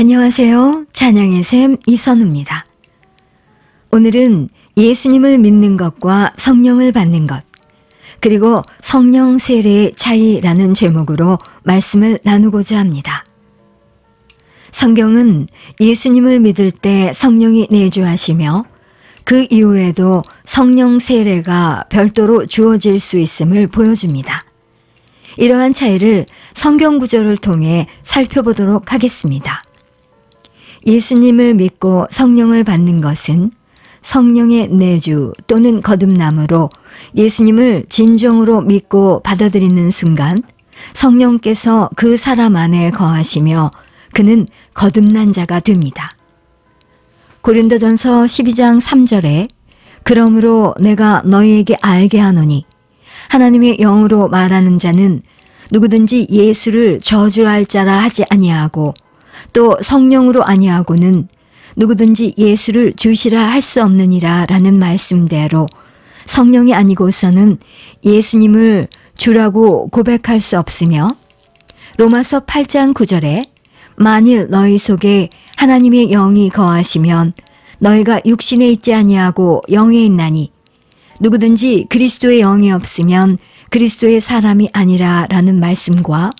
안녕하세요. 찬양의 샘 이선우입니다. 오늘은 예수님을 믿는 것과 성령을 받는 것, 그리고 성령 세례의 차이라는 제목으로 말씀을 나누고자 합니다. 성경은 예수님을 믿을 때 성령이 내주하시며 그 이후에도 성령 세례가 별도로 주어질 수 있음을 보여줍니다. 이러한 차이를 성경 구절을 통해 살펴보도록 하겠습니다. 예수님을 믿고 성령을 받는 것은 성령의 내주 또는 거듭남으로 예수님을 진정으로 믿고 받아들이는 순간 성령께서 그 사람 안에 거하시며 그는 거듭난 자가 됩니다. 고린도전서 12장 3절에 그러므로 내가 너희에게 알게 하노니 하나님의 영으로 말하는 자는 누구든지 예수를 저주할 자라 하지 아니하고 또 성령으로 아니하고는 누구든지 예수를 주시라 할 수 없느니라 라는 말씀대로 성령이 아니고서는 예수님을 주라고 고백할 수 없으며, 로마서 8장 9절에 만일 너희 속에 하나님의 영이 거하시면 너희가 육신에 있지 아니하고 영에 있나니 누구든지 그리스도의 영이 없으면 그리스도의 사람이 아니라 라는 말씀과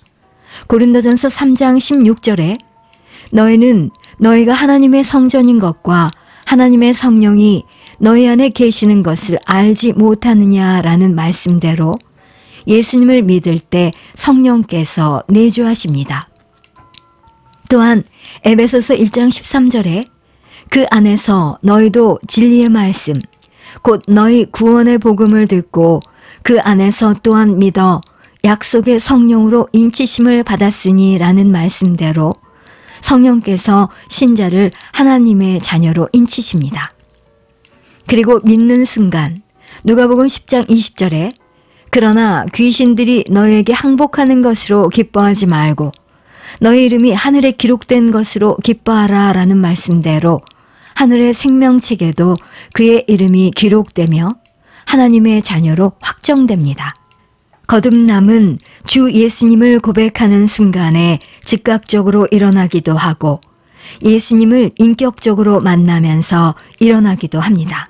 고린도전서 3장 16절에 너희는 너희가 하나님의 성전인 것과 하나님의 성령이 너희 안에 계시는 것을 알지 못하느냐라는 말씀대로 예수님을 믿을 때 성령께서 내주하십니다. 또한 에베소서 1장 13절에 그 안에서 너희도 진리의 말씀, 곧 너희 구원의 복음을 듣고 그 안에서 또한 믿어 약속의 성령으로 인치심을 받았으니 라는 말씀대로 성령께서 신자를 하나님의 자녀로 인치십니다. 그리고 믿는 순간 누가복음 10장 20절에 그러나 귀신들이 너희에게 항복하는 것으로 기뻐하지 말고 너희 이름이 하늘에 기록된 것으로 기뻐하라 라는 말씀대로 하늘의 생명책에도 그의 이름이 기록되며 하나님의 자녀로 확정됩니다. 거듭남은 주 예수님을 고백하는 순간에 즉각적으로 일어나기도 하고 예수님을 인격적으로 만나면서 일어나기도 합니다.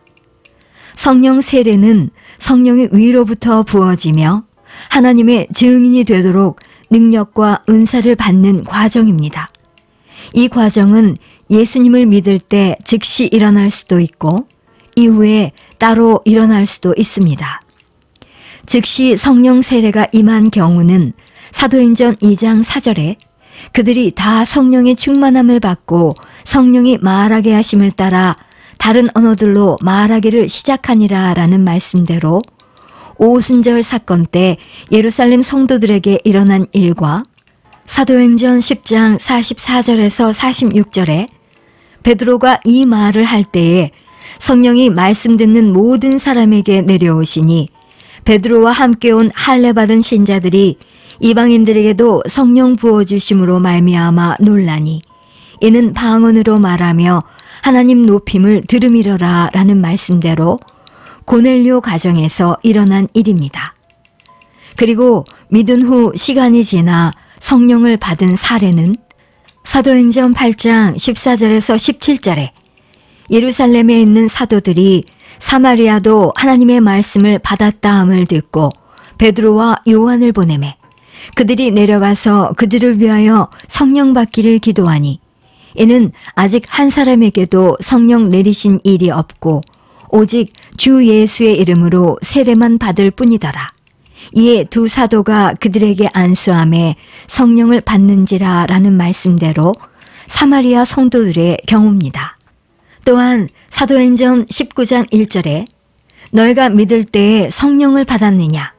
성령 세례는 성령이 위로부터 부어지며 하나님의 증인이 되도록 능력과 은사를 받는 과정입니다. 이 과정은 예수님을 믿을 때 즉시 일어날 수도 있고 이후에 따로 일어날 수도 있습니다. 즉시 성령 세례가 임한 경우는 사도행전 2장 4절에 그들이 다 성령의 충만함을 받고 성령이 말하게 하심을 따라 다른 언어들로 말하기를 시작하니라 라는 말씀대로 오순절 사건 때 예루살렘 성도들에게 일어난 일과 사도행전 10장 44절에서 46절에 베드로가 이 말을 할 때에 성령이 말씀 듣는 모든 사람에게 내려오시니 베드로와 함께 온 할례 받은 신자들이 이방인들에게도 성령 부어주심으로 말미암아 놀라니 이는 방언으로 말하며 하나님 높임을 들음이러라 라는 말씀대로 고넬료 가정에서 일어난 일입니다. 그리고 믿은 후 시간이 지나 성령을 받은 사례는 사도행전 8장 14절에서 17절에 예루살렘에 있는 사도들이 사마리아도 하나님의 말씀을 받았다함을 듣고 베드로와 요한을 보내매 그들이 내려가서 그들을 위하여 성령 받기를 기도하니 이는 아직 한 사람에게도 성령 내리신 일이 없고 오직 주 예수의 이름으로 세례만 받을 뿐이더라. 이에 두 사도가 그들에게 안수함에 성령을 받는지라 라는 말씀대로 사마리아 성도들의 경우입니다. 또한 사도행전 19장 1절에 너희가 믿을 때에 성령을 받았느냐?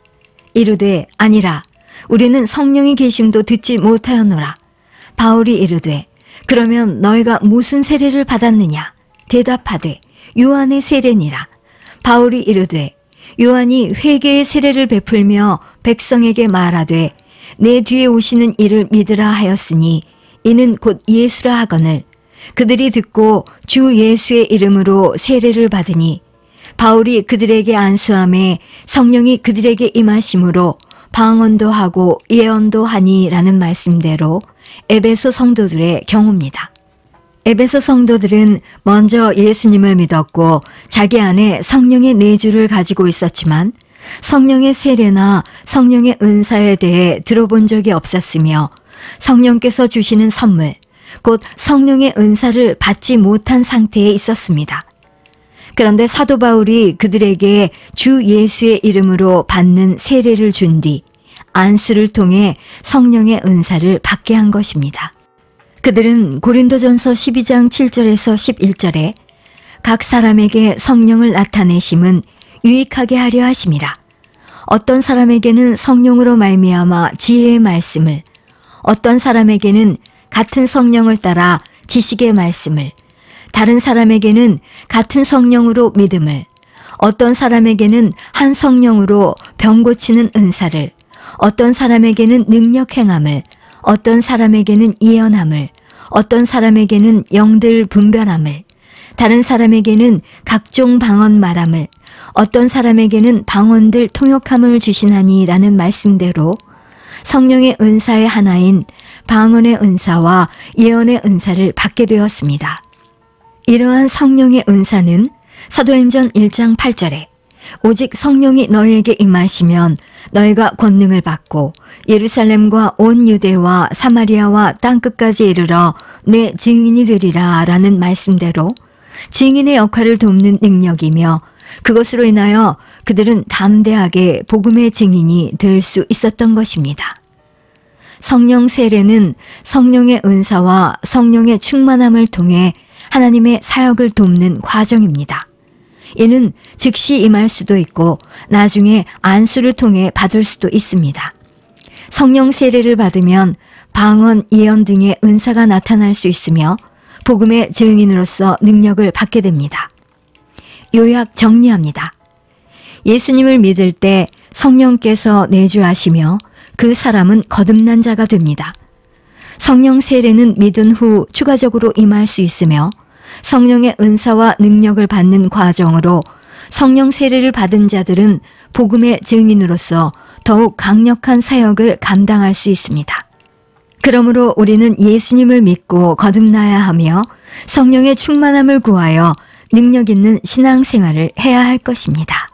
이르되 아니라 우리는 성령이 계심도 듣지 못하였노라. 바울이 이르되 그러면 너희가 무슨 세례를 받았느냐? 대답하되 요한의 세례니라. 바울이 이르되 요한이 회개의 세례를 베풀며 백성에게 말하되 내 뒤에 오시는 이를 믿으라 하였으니 이는 곧 예수라 하거늘 그들이 듣고 주 예수의 이름으로 세례를 받으니 바울이 그들에게 안수함에 성령이 그들에게 임하심으로 방언도 하고 예언도 하니 라는 말씀대로 에베소 성도들의 경우입니다. 에베소 성도들은 먼저 예수님을 믿었고 자기 안에 성령의 내주를 가지고 있었지만 성령의 세례나 성령의 은사에 대해 들어본 적이 없었으며 성령께서 주시는 선물, 곧 성령의 은사를 받지 못한 상태에 있었습니다. 그런데 사도 바울이 그들에게 주 예수의 이름으로 받는 세례를 준 뒤 안수를 통해 성령의 은사를 받게 한 것입니다. 그들은 고린도전서 12장 7절에서 11절에 각 사람에게 성령을 나타내심은 유익하게 하려 하심이라. 어떤 사람에게는 성령으로 말미암아 지혜의 말씀을, 어떤 사람에게는 같은 성령을 따라 지식의 말씀을, 다른 사람에게는 같은 성령으로 믿음을, 어떤 사람에게는 한 성령으로 병 고치는 은사를, 어떤 사람에게는 능력 행함을, 어떤 사람에게는 예언함을, 어떤 사람에게는 영들 분별함을, 다른 사람에게는 각종 방언 말함을, 어떤 사람에게는 방언들 통역함을 주시나니 라는 말씀대로 성령의 은사의 하나인 방언의 은사와 예언의 은사를 받게 되었습니다. 이러한 성령의 은사는 사도행전 1장 8절에 오직 성령이 너희에게 임하시면 너희가 권능을 받고 예루살렘과 온 유대와 사마리아와 땅끝까지 이르러 내 증인이 되리라 라는 말씀대로 증인의 역할을 돕는 능력이며 그것으로 인하여 그들은 담대하게 복음의 증인이 될 수 있었던 것입니다. 성령 세례는 성령의 은사와 성령의 충만함을 통해 하나님의 사역을 돕는 과정입니다. 이는 즉시 임할 수도 있고 나중에 안수를 통해 받을 수도 있습니다. 성령 세례를 받으면 방언, 예언 등의 은사가 나타날 수 있으며 복음의 증인으로서 능력을 받게 됩니다. 요약 정리합니다. 예수님을 믿을 때 성령께서 내주하시며 그 사람은 거듭난 자가 됩니다. 성령 세례는 믿은 후 추가적으로 임할 수 있으며 성령의 은사와 능력을 받는 과정으로 성령 세례를 받은 자들은 복음의 증인으로서 더욱 강력한 사역을 감당할 수 있습니다. 그러므로 우리는 예수님을 믿고 거듭나야 하며 성령의 충만함을 구하여 능력 있는 신앙생활을 해야 할 것입니다.